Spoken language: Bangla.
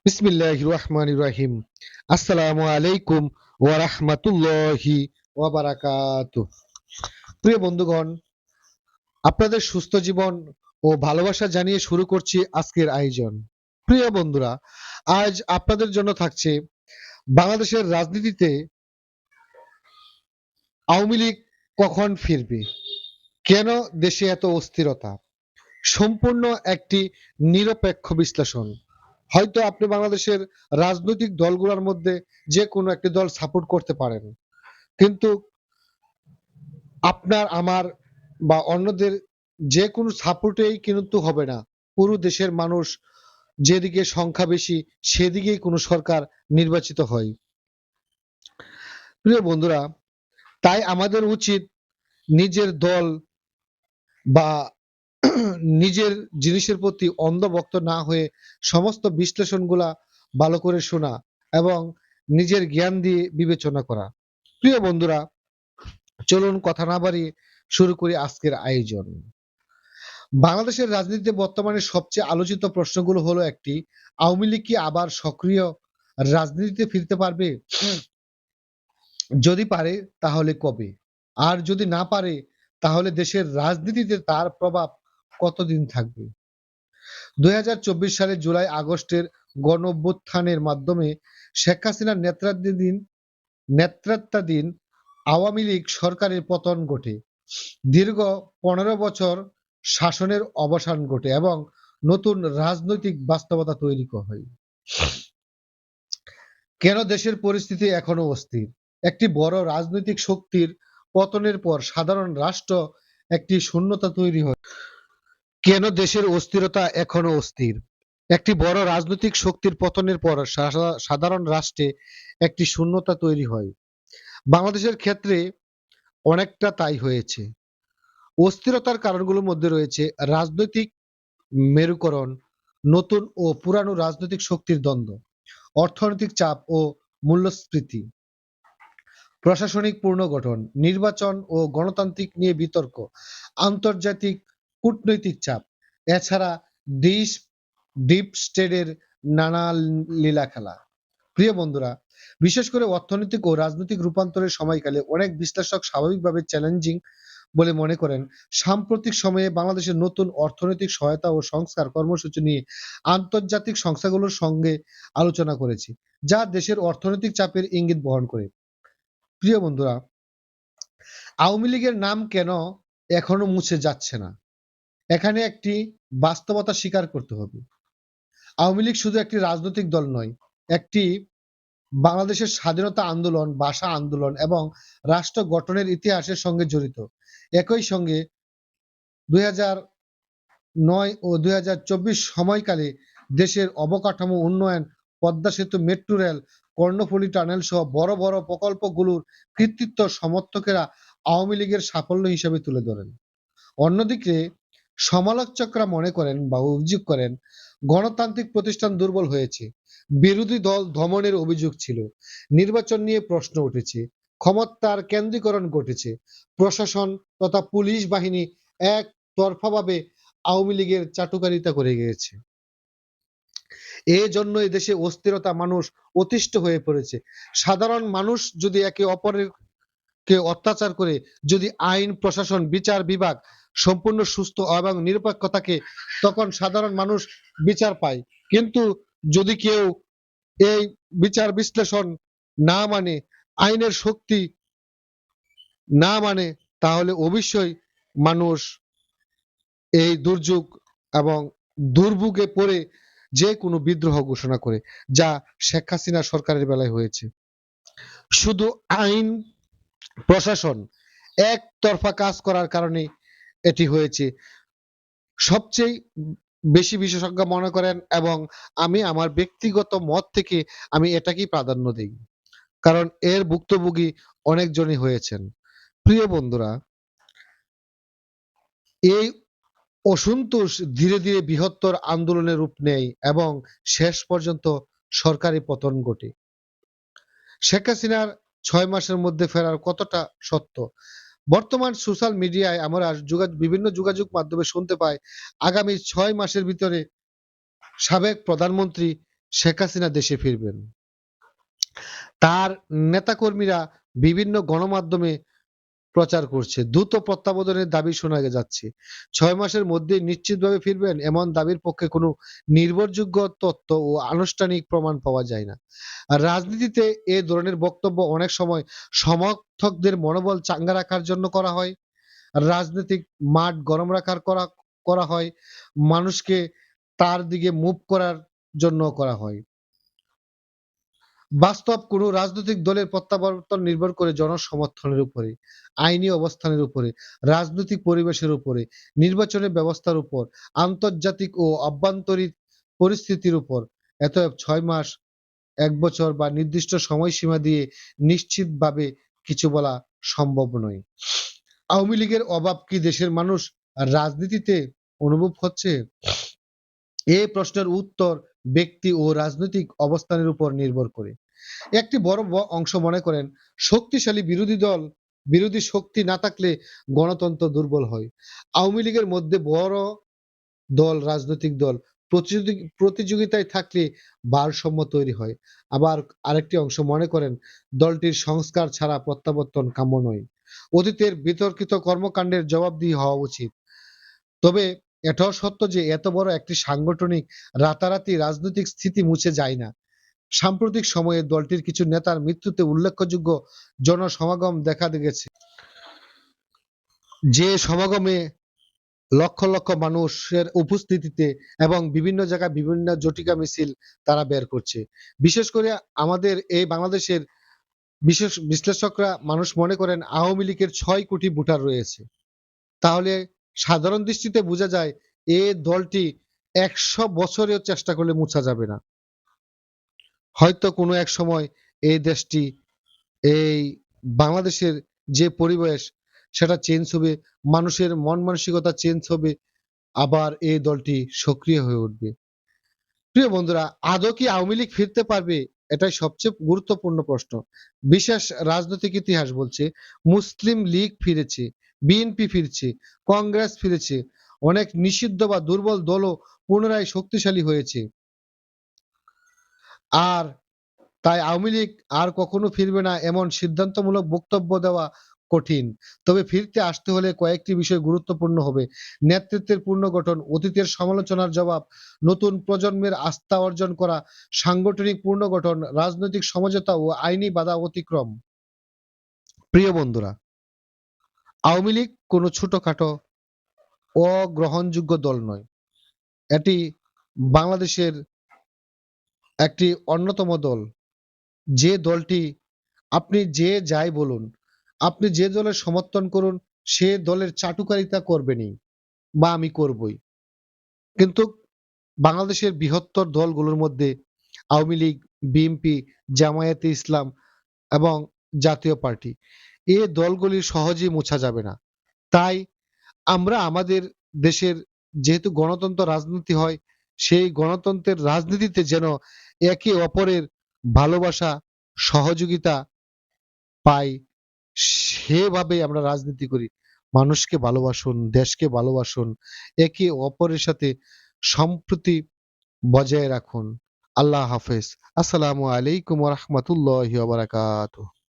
বিসমিল্লাহির রহমানির রহিম। আসসালামু আলাইকুম ওয়া রাহমাতুল্লাহি ওয়া বারাকাতুহু। প্রিয় বন্ধুগণ, আপনাদের সুস্থ জীবন ও ভালোবাসা জানিয়ে শুরু করছি আজকের আয়োজন। প্রিয় বন্ধুরা, আজ আপনাদের জন্য থাকছে বাংলাদেশের রাজনীতিতে আওয়ামী লীগ কখন ফিরবে, কেন দেশে এত অস্থিরতা, সম্পূর্ণ একটি নিরপেক্ষ বিশ্লেষণ। হয়তো আপনি বাংলাদেশের রাজনৈতিক দলগুলোর মধ্যে যে কোনো একটি দল সাপোর্ট করতে পারেন, কিন্তু আপনার আমার বা অন্যদের যে কোনো সাপোর্টেই কিন্তু হবে না। পুরো দেশের মানুষ যেদিকে সংখ্যা বেশি সেদিকেই কোনো সরকার নির্বাচিত হয়। প্রিয় বন্ধুরা, তাই আমাদের উচিত নিজের দল বা নিজের জিনিসের প্রতি অন্ধভক্ত না হয়ে সমস্ত বিশ্লেষণগুলা ভালো করে শোনা এবং নিজের জ্ঞান দিয়ে বিবেচনা করা। প্রিয় বন্ধুরা, চলুন কথা না বাড়িয়ে শুরু করি আজকের আয়োজন। বাংলাদেশের রাজনীতিতে বর্তমানে সবচেয়ে আলোচিত প্রশ্নগুলো হলো একটি, আওয়ামী লীগ কি আবার সক্রিয় রাজনীতিতে ফিরতে পারবে? যদি পারে তাহলে কবে? আর যদি না পারে তাহলে দেশের রাজনীতিতে তার প্রভাব কতদিন থাকবে? 2024 সালের জুলাই আগস্টের গণঅভ্যুত্থানের মাধ্যমে শেখ হাসিনার নেতৃত্বাধীন আওয়ামী লীগ সরকারের পতন ঘটে। দীর্ঘ 15 বছর শাসনের অবসান ঘটে এবং নতুন রাজনৈতিক বাস্তবতা তৈরি হয়। কেন দেশের পরিস্থিতি এখনো অস্থির? একটি বড় রাজনৈতিক শক্তির পতনের পর সাধারণ রাষ্ট্র একটি শূন্যতা তৈরি হয়। কেন দেশের অস্থিরতা এখনো অস্থির? একটি বড় রাজনৈতিক শক্তির পতনের পর সাধারণ রাষ্ট্রে একটি শূন্যতা তৈরি হয়। বাংলাদেশের ক্ষেত্রে অনেকটা তাই হয়েছে। অস্থিরতার কারণগুলোর মধ্যে রয়েছে রাজনৈতিক মেরুকরণ, নতুন ও পুরানো রাজনৈতিক শক্তির দ্বন্দ্ব, অর্থনৈতিক চাপ ও মূল্যস্ফীতি, প্রশাসনিক পুনর্গঠন, নির্বাচন ও গণতান্ত্রিক নিয়ে বিতর্ক, আন্তর্জাতিক কূটনৈতিক চাপ, এছাড়া ডিপ স্টেটের নানা লীলাখেলা। প্রিয় বন্ধুরা, বিশেষ করে অর্থনৈতিক ও রাজনৈতিক রূপান্তরের সময়কালে অনেক বিশ্লেষক স্বাভাবিকভাবে চ্যালেঞ্জিং বলে মনে করেন সাম্প্রতিক সময়ে বাংলাদেশের নতুন অর্থনৈতিক সহায়তা ও সংস্কার কর্মসূচি নিয়ে আন্তর্জাতিক সংস্থাগুলোর সঙ্গে আলোচনা করেছি, যা দেশের অর্থনৈতিক চাপের ইঙ্গিত বহন করে। প্রিয় বন্ধুরা, আওয়ামী লীগের নাম কেন এখনো মুছে যাচ্ছে না? এখানে একটি বাস্তবতা স্বীকার করতে হবে। আওয়ামী লীগ শুধু একটি রাজনৈতিক দল নয়, একটি বাংলাদেশের স্বাধীনতা আন্দোলন, ভাষা আন্দোলন এবং রাষ্ট্র গঠনের ইতিহাসের সঙ্গে জড়িত। একই সঙ্গে 2009 ও 2024 সময়কালে দেশের অবকাঠামো উন্নয়ন, পদ্মা সেতু, মেট্রো রেল, কর্ণফুলী টানেল সহ বড় বড় প্রকল্পগুলোর কৃতিত্ব সমর্থকেরা আওয়ামী লীগের সাফল্য হিসেবে তুলে ধরেন। অন্যদিকে সমালোচকরা মনে করেন বা অভিযোগ করেন গণতান্ত্রিক প্রতিষ্ঠান দুর্বল হয়েছে, বিরোধী দল দমনের অভিযোগ ছিল, নির্বাচন নিয়ে প্রশ্ন উঠেছে, ক্ষমতার কেন্দ্রীকরণ ঘটেছে, প্রশাসন তথা পুলিশ বাহিনী একতরফাভাবে আওয়ামী লীগের চাটুকারিতা করে গিয়েছে। এই জন্যই দেশে অস্থিরতা, মানুষ অতিষ্ঠ হয়ে পড়েছে। সাধারণ মানুষ যদি একে অপরের কে অত্যাচার করে, যদি আইন প্রশাসন বিচার বিভাগ সম্পূর্ণ সুস্থ এবং নিরপেক্ষ থাকে, তখন সাধারণ মানুষ বিচার পায়। কিন্তু যদি কেউ এই বিচার বিশ্লেষণ না মানে, আইনের শক্তি না মানে, তাহলে অবশ্যই মানুষ এই দুর্যোগ এবং দুর্ভোগে পড়ে যে কোনো বিদ্রোহ ঘোষণা করে, যা শেখ হাসিনা সরকারের বেলায় হয়েছে। শুধু আইন প্রশাসন একতরফা কাজ করার কারণে এটি হয়েছে। সবচেয়ে বেশি বিশেষজ্ঞ মনে করেন, এবং আমি আমার ব্যক্তিগত মত থেকে আমি এটাকেই প্রাধান্য দিই, কারণ এর ভুক্তভোগী অনেকজনই হয়েছেন। প্রিয় বন্ধুরা, এই অসন্তোষ ধীরে ধীরে বৃহত্তর আন্দোলনের রূপ নেয় এবং শেষ পর্যন্ত সরকারি পতন ঘটে। শেখ হাসিনার 6 মাসের মধ্যে ফেরার কতটা সত্য? বর্তমান সোশ্যাল মিডিয়ায় আমরা বিভিন্ন যোগাযোগ মাধ্যমে শুনতে পাই, আগামী 6 মাসের ভিতরে সাবেক প্রধানমন্ত্রী শেখ হাসিনা দেশে ফিরবেন। তার নেতাকর্মীরা বিভিন্ন গণমাধ্যমে প্রচার করছে, দ্রুত প্রত্যাবর্তনের দাবি শোনা যাচ্ছে। 6 মাসের মধ্যে নিশ্চিতভাবে ফিরবেন এমন দাবির পক্ষে কোনো নির্ভরযোগ্য তথ্য ও আনুষ্ঠানিক প্রমাণ পাওয়া যায় না। আর রাজনীতিতে এ ধরনের বক্তব্য অনেক সময় সমর্থকদের মনোবল চাঙ্গা রাখার জন্য করা হয়, রাজনৈতিক মাঠ গরম রাখার করা হয়, মানুষকে তার দিকে মুভ করার জন্য করা হয়। বাস্তব কোনো রাজনৈতিক দলের প্রত্যাবর্তন নির্ভর করে জনসমর্থনের উপরে, আইনি অবস্থানের উপরে, রাজনৈতিক পরিবেশের উপরে, নির্বাচনের ব্যবস্থার উপর, আন্তর্জাতিক ও অভ্যন্তরীণ পরিস্থিতির উপর। অতএব 6 মাস, 1 বছর বা নির্দিষ্ট সময়সীমা দিয়ে নিশ্চিতভাবে কিছু বলা সম্ভব নয়। আওয়ামী লীগের অভাব কি দেশের মানুষ রাজনীতিতে অনুভব হচ্ছে? এই প্রশ্নের উত্তর ব্যক্তি ও রাজনৈতিক অবস্থানের উপর নির্ভর করে। একটি বড় অংশ মনে করেন শক্তিশালী বিরোধী শক্তি না থাকলে গণতন্ত্র দুর্বল হয়। আওয়ামী লীগের মধ্যে বড় রাজনৈতিক দল প্রতিযোগিতায় থাকলে ভারসাম্য তৈরি হয়। আবার আরেকটি অংশ মনে করেন দলটির সংস্কার ছাড়া প্রত্যাবর্তন কাম্য নয়। অতীতের বিতর্কিত কর্মকাণ্ডের জবাবদিহি হওয়া উচিত। তবে এটাও সত্য যে এত বড় একটি সাংগঠনিক রাতারাতি রাজনৈতিক স্থিতি মুছে যায় না। সাম্প্রতিক সময়ে দলটির কিছু নেতার মৃত্যুতে উল্লেখযোগ্য জনসমাগম দেখা গেছে, যে সমাগমে লক্ষ লক্ষ মানুষের উপস্থিতিতে এবং বিভিন্ন জায়গায় বিভিন্ন জটিকা মিছিল তারা বের করছে। বিশেষ করে আমাদের এই বাংলাদেশের বিশেষ বিশ্লেষকরা মানুষ মনে করেন আওয়ামী লীগের 6 কোটি ভোটার রয়েছে। তাহলে সাধারণ দৃষ্টিতে বোঝা যায় এই দলটি 100 বছরেও চেষ্টা করলে মুছা যাবে না। হয়তো কোনো এক সময় এই দেশটি, এই বাংলাদেশের যে পরিবেশ সেটা চেঞ্জ হবে, মানুষের মন মানসিকতা চেঞ্জ হবে, আবার এই দলটি সক্রিয় হয়ে উঠবে। প্রিয় বন্ধুরা, আদৌ কি আওয়ামী লীগ ফিরতে পারবে? এটাই সবচেয়ে গুরুত্বপূর্ণ প্রশ্ন। বিশেষ রাজনৈতিক ইতিহাস বলছে মুসলিম লীগ ফিরেছে, বিএনপি ফিরছে, কংগ্রেস ফিরেছে, অনেক নিষিদ্ধ বা দুর্বল দলও পুনরায় শক্তিশালী হয়েছে। আর তাই আওয়ামী লীগ আর কখনো ফিরবে না এমন সিদ্ধান্তমূলক বক্তব্য দেওয়া কঠিন। তবে ফিরতে আসতে হলে কয়েকটি বিষয় গুরুত্বপূর্ণ হবে। নেতৃত্বের পুনর্গঠন, অতীতের সমালোচনার জবাব, নতুন প্রজন্মের আস্থা অর্জন করা, সাংগঠনিক পুনর্গঠন, রাজনৈতিক সমঝোতা ও আইনি বাধা অতিক্রম। প্রিয় বন্ধুরা, আওয়ামী লীগ কোনো ছোটখাটো অগ্রহণযোগ্য দল নয়। এটি বাংলাদেশের একটি অন্যতম দল, যে দলটি আপনি যে যাই বলুন, আপনি যে দলের সমর্থন করুন, সে দলের চাটুকারিতা করবেনই বা আমি করবই। কিন্তু বাংলাদেশের বৃহত্তর দলগুলোর মধ্যে আওয়ামী লীগ, বিএনপি, জামায়াতে ইসলাম এবং জাতীয় পার্টি, এই দলগুলি সহজেই মোছা যাবে না। তাই আমরা আমাদের দেশের যেহেতু গণতন্ত্র রাজনীতি হয়, সেই গণতন্ত্রের রাজনীতিতে যেন একে অপরের ভালোবাসা, সহযোগিতা পাই, সেভাবে আমরা রাজনীতি করি। মানুষকে ভালোবাসুন, দেশকে ভালোবাসুন, একে অপরের সাথে সম্প্রীতি বজায় রাখুন। আল্লাহ হাফেজ। আসসালামু আলাইকুম ওয়া রাহমাতুল্লাহি ওয়া বারাকাতুহু।